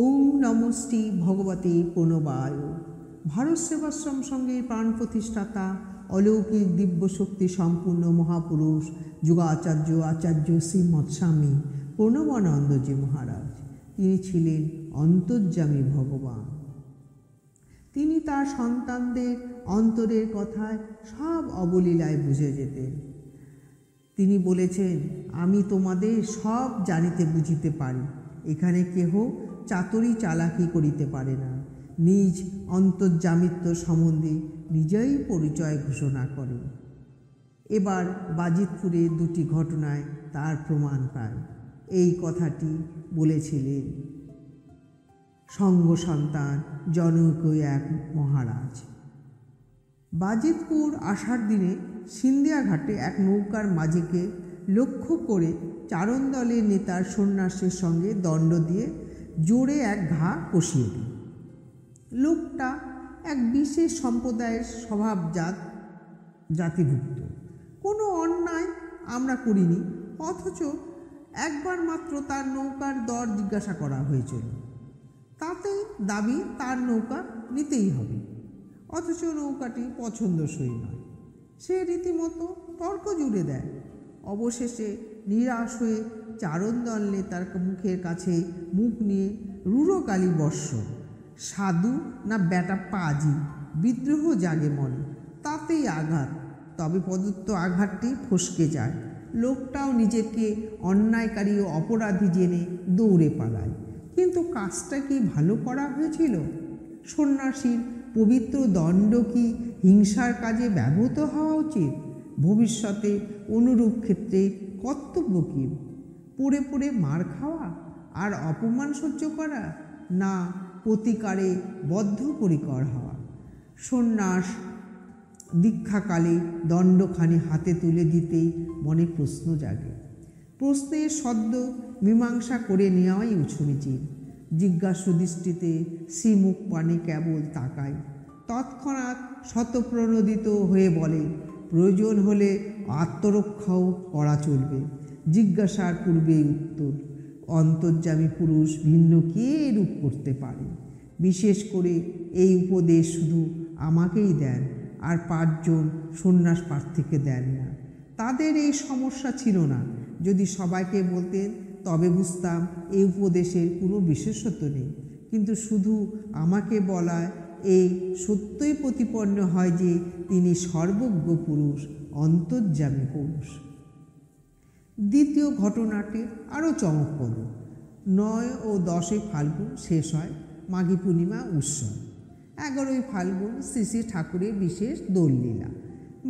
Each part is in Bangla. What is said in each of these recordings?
ওম নমস্তি ভগবতে প্রণবায়। ভারত সেবাশ্রম সঙ্গের প্রাণ প্রতিষ্ঠাতা অলৌকিক দিব্য শক্তি সম্পূর্ণ মহাপুরুষ যুগাচার্য আচার্য শ্রীমৎ স্বামী প্রণবানন্দজি মহারাজ। তিনি ছিলেন অন্তর্যামী ভগবান। তিনি তার সন্তানদের অন্তরের কথায় সব অবলীলায় বুঝে যেতেন। তিনি বলেছেন, আমি তোমাদের সব জানিতে বুঝিতে পারি। এখানে কেহ চাতুরি চালাকি করিতে পারে না। নিজ অন্তর্যামিত্ব সম্বন্ধে নিজেই পরিচয় ঘোষণা করে। এবার বাজিতপুরে দুটি ঘটনায় তার প্রমাণ পায়। এই কথাটি বলেছিলেন সঙ্গ সন্তান জনক এক মহারাজ। বাজিতপুর আষাঢ় দিনে সিন্ধিয়া ঘাটে এক নৌকার মাঝিকে লক্ষ্য করে চারণ দলের নেতার সন্ন্যাসীর সঙ্গে দণ্ড দিয়ে জোরে এক ঘা কষিয়ে দিল। লোকটা এক বিশেষ সম্প্রদায়ের স্বভাবজাত জাতিভুক্ত। কোনো অন্যায় আমরা করিনি, অথচ একবার মাত্র তার নৌকার দর জিজ্ঞাসা করা হয়েছিল। তাতে দাবি তার নৌকা নিতেই হবে, অথচ নৌকাটি পছন্দসই নয়। সে রীতিমতো তর্ক জুড়ে দেয়। অবশেষে নিরাশ হয়ে চারণ দল নেতার মুখের কাছে মুখ নিয়ে রূঢ়কালী বর্ষ। সাধু না বেটা পাজি, বিদ্রোহ জাগে মনে, তাতেই আঘাত। তবে প্রদত্ত আঘাতটি ফসকে যায়। লোকটাও নিজেকে অন্যায়কারী ও অপরাধী জেনে দৌড়ে পালায়। কিন্তু কাজটা কি ভালো করা হয়েছিল? সন্ন্যাসীর পবিত্র দণ্ড কি হিংসার কাজে ব্যবহৃত হওয়া উচিত? ভবিষ্যতে অনুরূপ ক্ষেত্রে কর্তব্য কি? পড়ে পড়ে মার খাওয়া আর অপমান সহ্য করা, না প্রতিকারে বদ্ধপরিকর হওয়া? সন্ন্যাস দীক্ষাকালে দণ্ডখানি হাতে তুলে দিতেই মনে প্রশ্ন জাগে। প্রশ্নের সদ্য মীমাংসা করে নেওয়াই উচিত। জিজ্ঞাসু দৃষ্টিতে শ্রীমুখ পানে কেবল তাকায়। তৎক্ষণাৎ শতপ্রণোদিত হয়ে বলে, প্রয়োজন হলে আত্মরক্ষাও করা চলবে। জিজ্ঞাসার পূর্বেই উত্তর। অন্তর্যামী পুরুষ ভিন্ন কে রূপ করতে পারে? বিশেষ করে এই উপদেশ শুধু আমাকেই দেন, আর 5 জন সন্ন্যাস প্রার্থীকে দেন না। তাদের এই সমস্যা ছিল না। যদি সবাইকে বলতেন তবে বুঝতাম এই উপদেশের কোনো বিশেষত্ব নেই। কিন্তু শুধু আমাকে বলায় এই সত্যই প্রতিপন্ন হয় যে তিনি সর্বজ্ঞ পুরুষ, অন্তর্যামী পুরুষ। দ্বিতীয় ঘটনাটি আরও চমকপ্রদ। 9 ও 10 ফাল্গুন শেষ হয় মাঘী পূর্ণিমা উৎসব। 11 ফাল্গুন শ্রী শ্রী ঠাকুরের বিশেষ দোললীলা।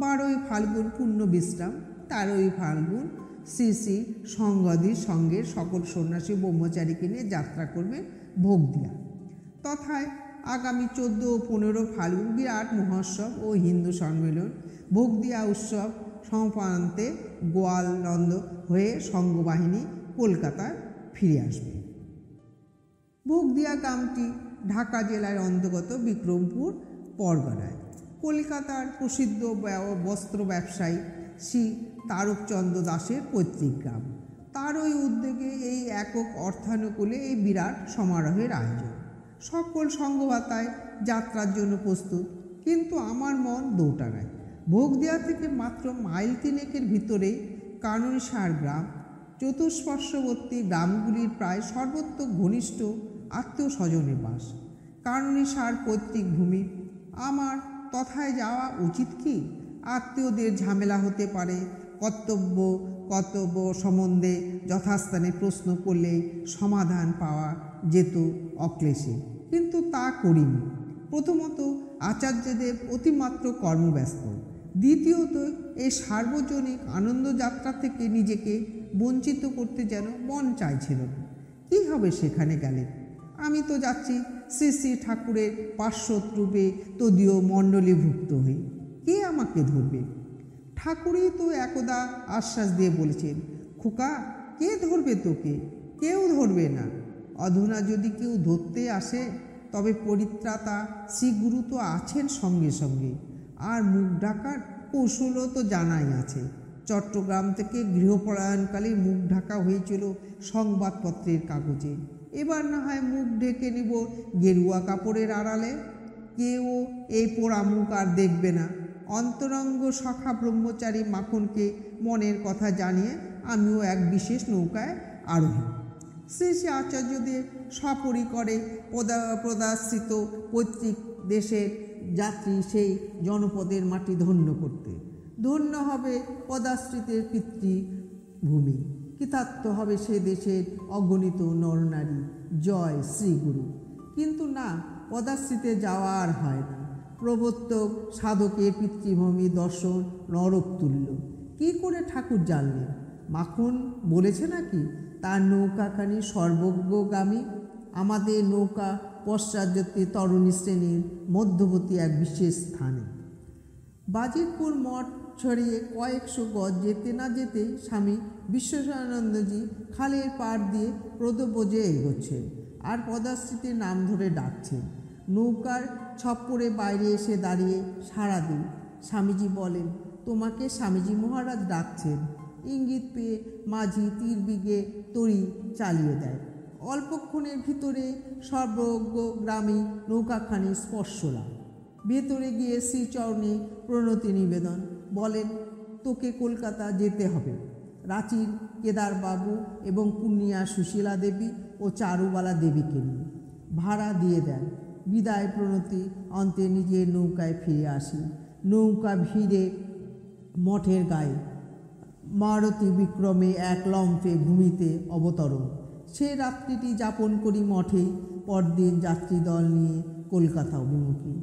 12 ফাল্গুন পূর্ণ বিশ্রাম। 13 ফাল্গুন শ্রী শ্রী সংঘাদির সঙ্গে সকল সন্ন্যাসী ব্রহ্মচারীকে নিয়ে যাত্রা করবে ভোগদিয়া। তথায় আগামী 14 ও 15 ফাল্গুন বিরাট মহোৎসব ও হিন্দু সম্মেলন। ভোগদিয়া উৎসব সমাপনান্তে গোয়ালন্দ হয়ে সংঘবাহিনী কলকাতায় ফিরে আসবে। ভোগদিয়া গ্রামটি ঢাকা জেলার অন্তর্গত বিক্রমপুর পরগনায়। কলকাতার প্রসিদ্ধ বস্ত্র ব্যবসায়ী শ্রী তারকচন্দ্র দাসের পৈতৃক গ্রাম। তারই উদ্যোগে এই একক অর্থানুকূলে এই বিরাট সমারোহের আয়োজন। সকল সংঘবাতায় যাত্রার জন্য প্রস্তুত, কিন্তু আমার মন দৌটানায়। ভোগদিয়া থেকে মাত্র মাইল 3 ভিতরেই কাননসার গ্রাম। চতুষ্পার্শ্ববর্তী গ্রামগুলির প্রায় সর্বত্র ঘনিষ্ঠ আত্মীয় স্বজনের বাস। কাননসার পৈতৃক ভূমি। আমার তথায় যাওয়া উচিত কি? আত্মীয়দের ঝামেলা হতে পারে। কর্তব্য সম্বন্ধে যথাস্থানে প্রশ্ন করলে সমাধান পাওয়া যেত অক্লেশে, কিন্তু তা করিনি। প্রথমত, আচার্যদেব অতিমাত্র কর্মব্যস্ত। দ্বিতীয়ত, এই সার্বজনিক আনন্দযাত্রা থেকে নিজেকে বঞ্চিত করতে যেন মন চাইছিল না। কী হবে সেখানে গেলে? আমি তো যাচ্ছি শ্রী শ্রী ঠাকুরের পার্শ্বদ রূপে তদীয় মণ্ডলীভুক্ত হই। কে আমাকে ধরবে? ঠাকুরই তো একদা আশ্বাস দিয়ে বলেছেন, খোকা, কে ধরবে তোকে? কেউ ধরবে না। অধুনা যদি কেউ ধরতে আসে তবে পরিত্রাতা শ্রীগুরু তো আছেন সঙ্গে সঙ্গে, আর মুখ ঢাকার কৌশলও তো জানাই আছে। চট্টগ্রাম থেকে গৃহপলায়নকালে মুখ ঢাকা হয়েছিল সংবাদপত্রের কাগজে। এবার না হয় মুখ ঢেকে নিব গেরুয়া কাপড়ের আড়ালে, কেউ এই পোড়া মুখ আর দেখবে না। অন্তরঙ্গ সখা ব্রহ্মচারী মাখনকে মনের কথা জানিয়ে আমিও এক বিশেষ নৌকায় আরোহী। শ্রী শ্রী আচার্যদেব সপরিকরে পদাশ্রিত পৈতৃক দেশের যাত্রী সেই জনপদের মাটি ধন্য করতে। ধন্য হবে পদাশ্রিতের পিতৃভূমি, কৃতার্থ হবে সে দেশের অগণিত নরনারী। জয় শ্রীগুরু। কিন্তু না, পদাশ্রিতে যাওয়া আর হয় না। প্রবর্তক সাধকের পিতৃভূমি দর্শন নরক তুল্য। কী করে ঠাকুর জানলেন? মাখন বলেছে নাকি তার নৌকাখানি সর্বজ্ঞগামী? আমাদের নৌকা পশ্চাৎযাত্রী তরুণী শ্রেণীর মধ্যবর্তী এক বিশেষ স্থানে। বাজিতপুর মঠ ছড়িয়ে কয়েকশো গজ যেতে না যেতেই স্বামী বিশ্বসানন্দজি খালের পাড় দিয়ে প্রদব্রজে এগোচ্ছেন আর পদাশ্রিতের নাম ধরে ডাকছেন। নৌকার ছপ্পরে বাইরে এসে দাঁড়িয়ে সাড়া দিন। স্বামীজি বলেন, তোমাকে স্বামীজি মহারাজ ডাকছেন। ইঙ্গিত পেয়ে মাঝি তীরবিগে তড়ি চালিয়ে দেয়। অল্পক্ষণের ভিতরে সর্বজ্ঞগ্রামী নৌকাখানি স্পর্শলা। ভেতরে গিয়ে শ্রীচরণে প্রণতি নিবেদন। বলেন, তোকে কলকাতা যেতে হবে। রাঁচির কেদারবাবু এবং পূর্ণিয়া সুশীলা দেবী ও চারুবালা দেবীকে নিয়ে ভাড়া দিয়ে দেন। বিদায় প্রণতি অন্তে নিজের নৌকায় ফিরে আসি। নৌকা ভিড়ে মঠের গায়ে মারুতি বিক্রমে এক লম্ফে ভূমিতে অবতরণ। সে রাত্রিটি যাপন করি মঠেই। পরদিন যাত্রীদল নিয়ে কলকাতা অভিমুখী।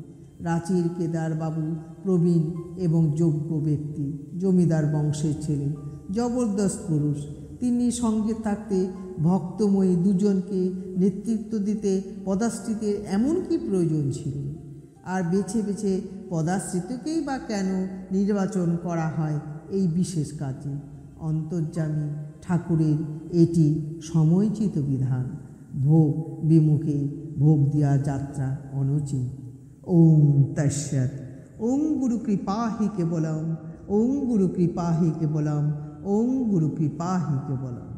রাঁচির কেদারবাবু প্রবীণ এবং যোগ্য ব্যক্তি, জমিদার বংশের ছেলে, জবরদস্ত পুরুষ। তিনি সঙ্গে থাকতে ভক্তময়ী দুজনকে নেতৃত্ব দিতে পদাশ্রিতের এমন কি প্রয়োজন ছিল? আর বেছে বেছে পদাশ্রিতকেই বা কেন নির্বাচন করা হয় এই বিশেষ কাজে? অন্তর্যামী ঠাকুরের এটি সময়োচিত বিধান। ভোগ বিমুখে ভোগ দেওয়া যাত্রা অনুচিত। ওম তস্যাৎ। ওম গুরু কৃপা হি কেবলম। ওম গুরু কৃপা হি কেবলম। ওম গুরু কৃপা হি কেবলম।